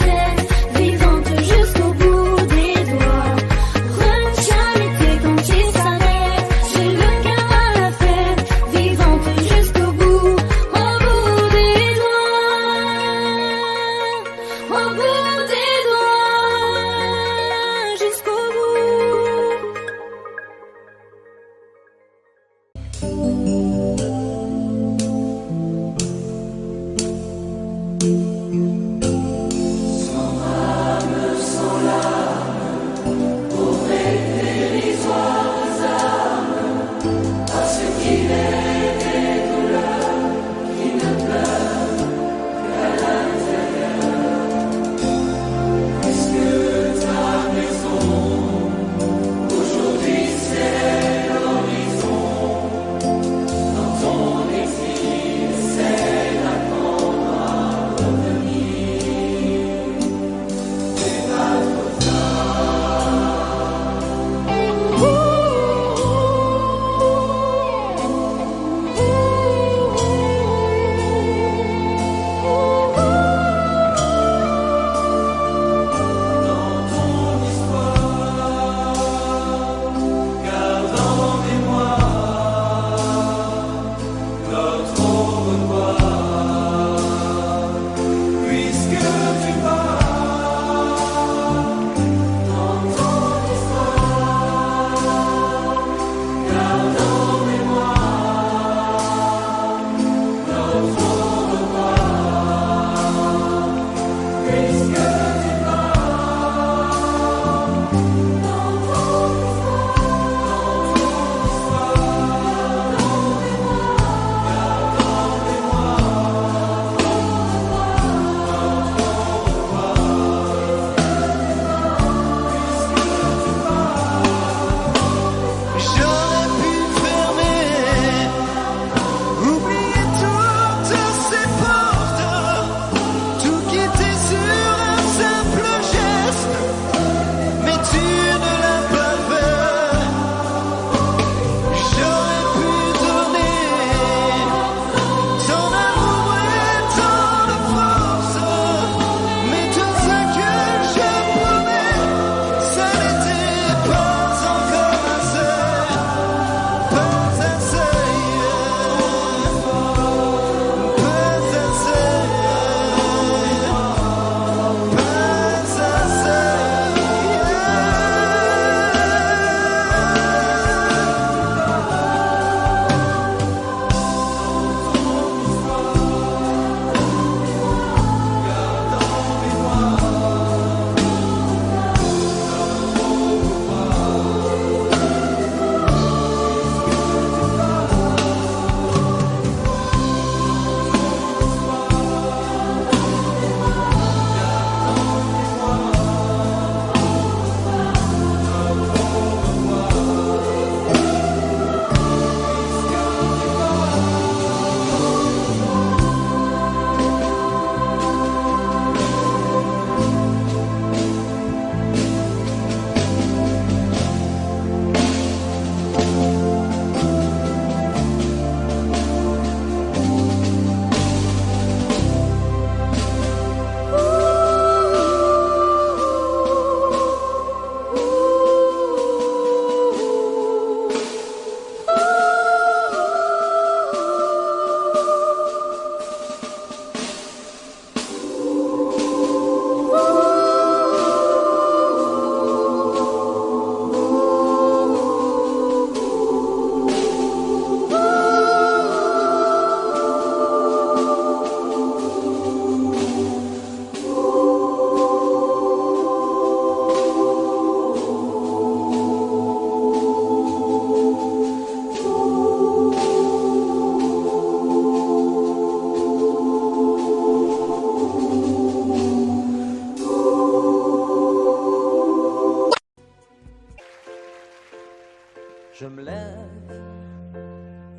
Je me lève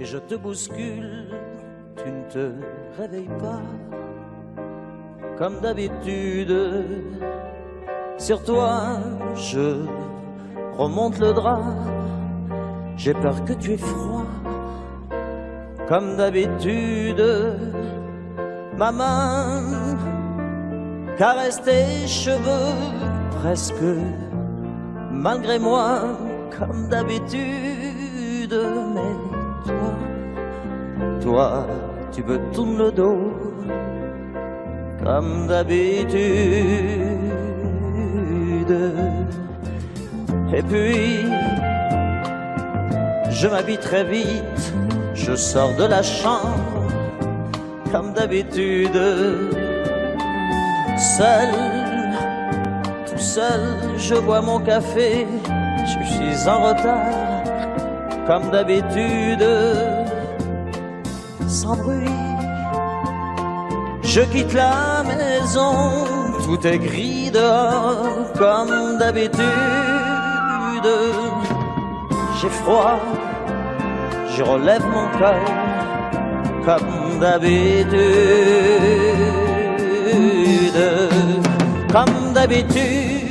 et je te bouscule, tu ne te réveilles pas. Comme d'habitude, sur toi je remonte le drap. J'ai peur que tu aies froid. Comme d'habitude, ma main caresse tes cheveux presque malgré moi. Comme d'habitude, mais toi, tu me tournes le dos. Comme d'habitude. Et puis, je m'habille très vite, je sors de la chambre. Comme d'habitude, Seul, tout seul, je bois mon café. Je suis en retard, comme d'habitude, sans bruit. Je quitte la maison, tout est gris dehors, comme d'habitude. J'ai froid, je relève mon cœur, comme d'habitude. Comme d'habitude,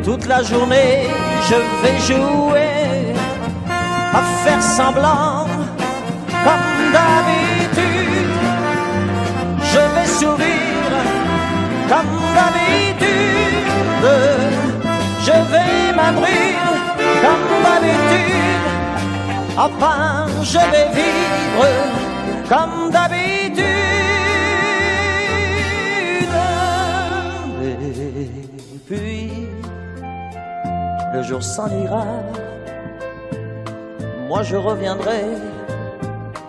toute la journée je vais jouer à faire semblant. Comme d'habitude, je vais sourire. Comme d'habitude, je vais m'abrir. Comme d'habitude, enfin je vais vivre. Comme d'habitude. Et puis, le jour s'en ira. Moi je reviendrai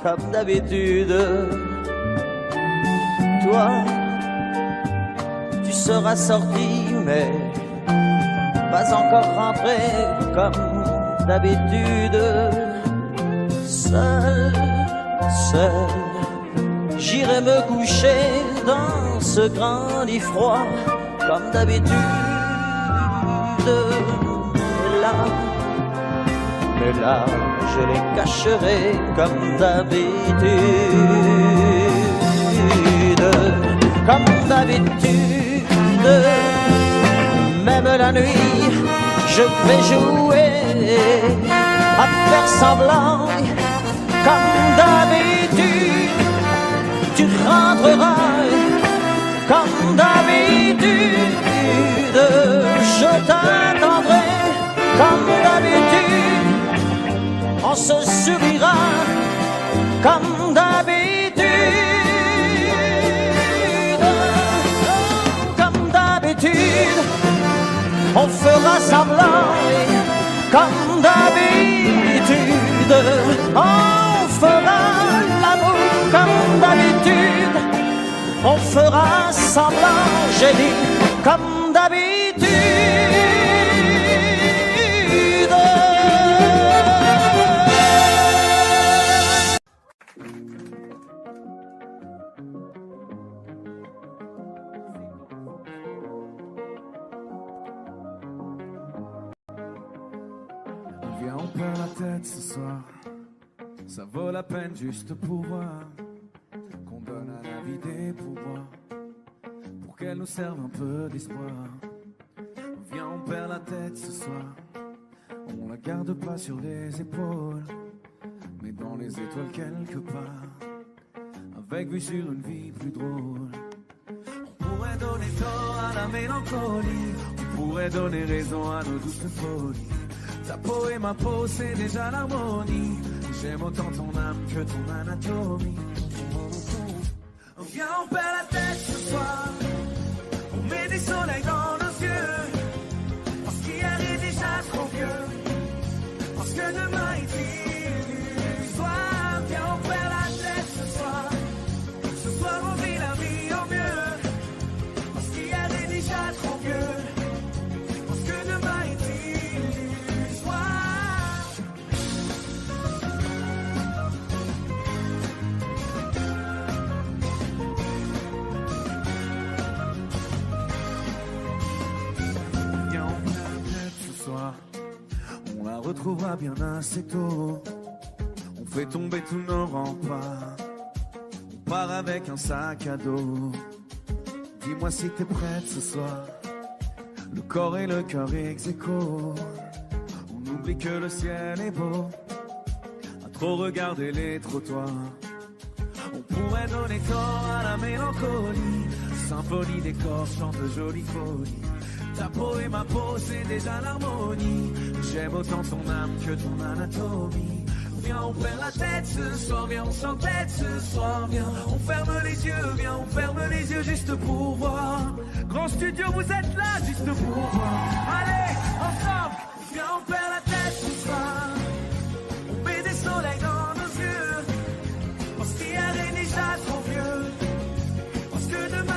comme d'habitude. Toi, tu seras sorti, mais pas encore rentré comme d'habitude. Seul, seul, j'irai me coucher dans ce grand lit froid comme d'habitude. Mais là, je les cacherai comme d'habitude. Comme d'habitude, même la nuit, je vais jouer à faire semblant. Comme d'habitude, tu rentreras. Comme d'habitude, je t'attendrai. Comme d'habitude, on se sourira. Comme d'habitude, comme d'habitude, on fera semblant. Comme d'habitude, on fera l'amour. Comme d'habitude, on fera semblant. J'ai dit comme d'habitude. Viens, on perd la tête ce soir. Ça vaut la peine juste pour voir qu'on donne à la vie des pouvoirs pour qu'elle nous serve un peu d'espoir. Viens, on perd la tête ce soir. On la garde pas sur les épaules, mais dans les étoiles quelque part, avec vue sur une vie plus drôle. On pourrait donner tort à la mélancolie, on pourrait donner raison à nos douces folies. Ta peau et ma peau, c'est déjà l'harmonie. J'aime autant ton âme que ton anatomie. Viens, on perd la tête ce soir. On met des soleils dans nos yeux. Parce qu'hier est déjà trop vieux. Parce que demain est illusoire. Viens, on perd la tête ce soir. Ce soir, on vit la vie au mieux. Parce qu'hier est déjà trop vieux. Parce que demain est illusoire. Viens, on perd la tête ce soir. On la retrouvera bien assez tôt. On fait tomber tous nos remparts. On part avec un sac à dos. Dis-moi si t'es prête ce soir. Le corps et le cœur ex aequo. On oublie que le ciel est beau. À trop regarder les trottoirs. On pourrait donner tort à la mélancolie. Symphonie des corps chante de jolies folies. Ta peau et ma peau, c'est déjà l'harmonie. J'aime autant ton âme que ton anatomie. Viens, on perd la tête ce soir. Viens, on s'entête ce soir. Viens, on ferme les yeux. Viens, on ferme les yeux juste pour voir. Grand studio, vous êtes là juste pour voir. Allez, ensemble. Viens, on perd la tête ce soir. On met des soleils dans nos yeux. Parce qu'hier est déjà trop vieux. Parce que demain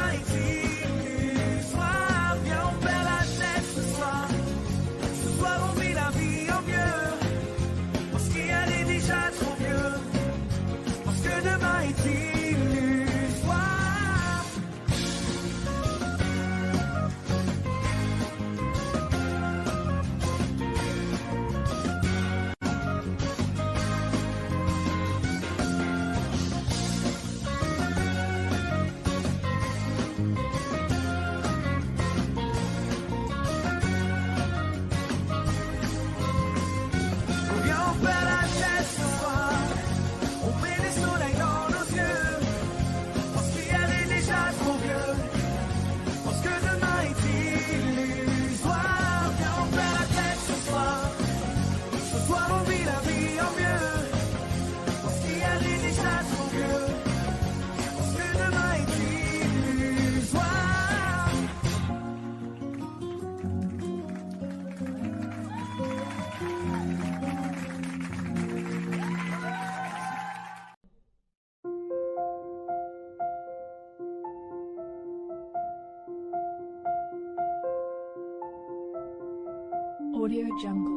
Audio Jungle.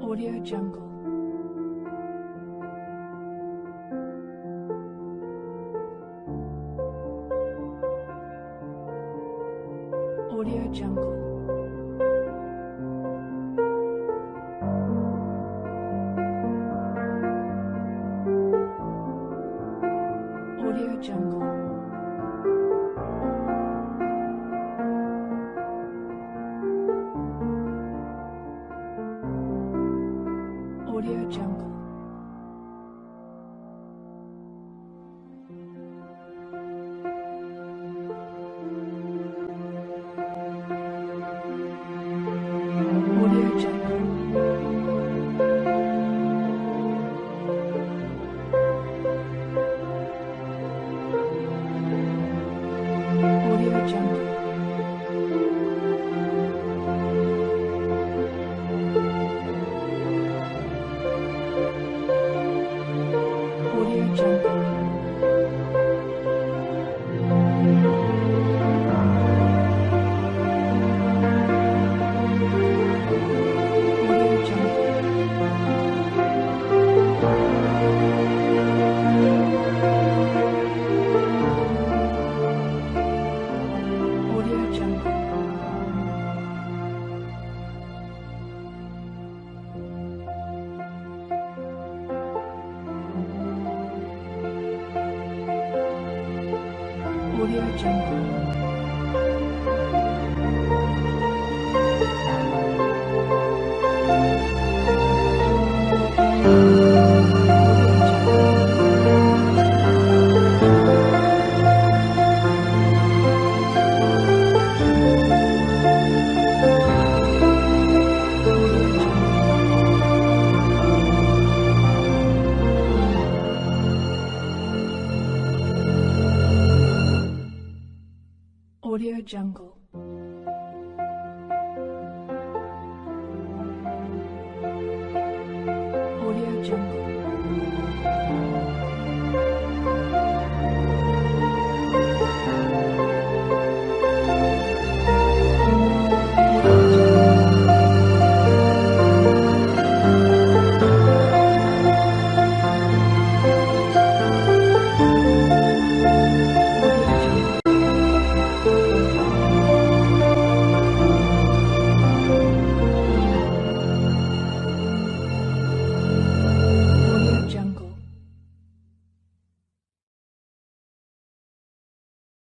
Audio Jungle. Audio Jungle. Audio Jungle. Audio Jungle. Audio Jungle. Audio Jungle. Audio Jungle. Audio Jungle. Audio Jungle. Audio Jungle. Audio Jungle. Audio Jungle.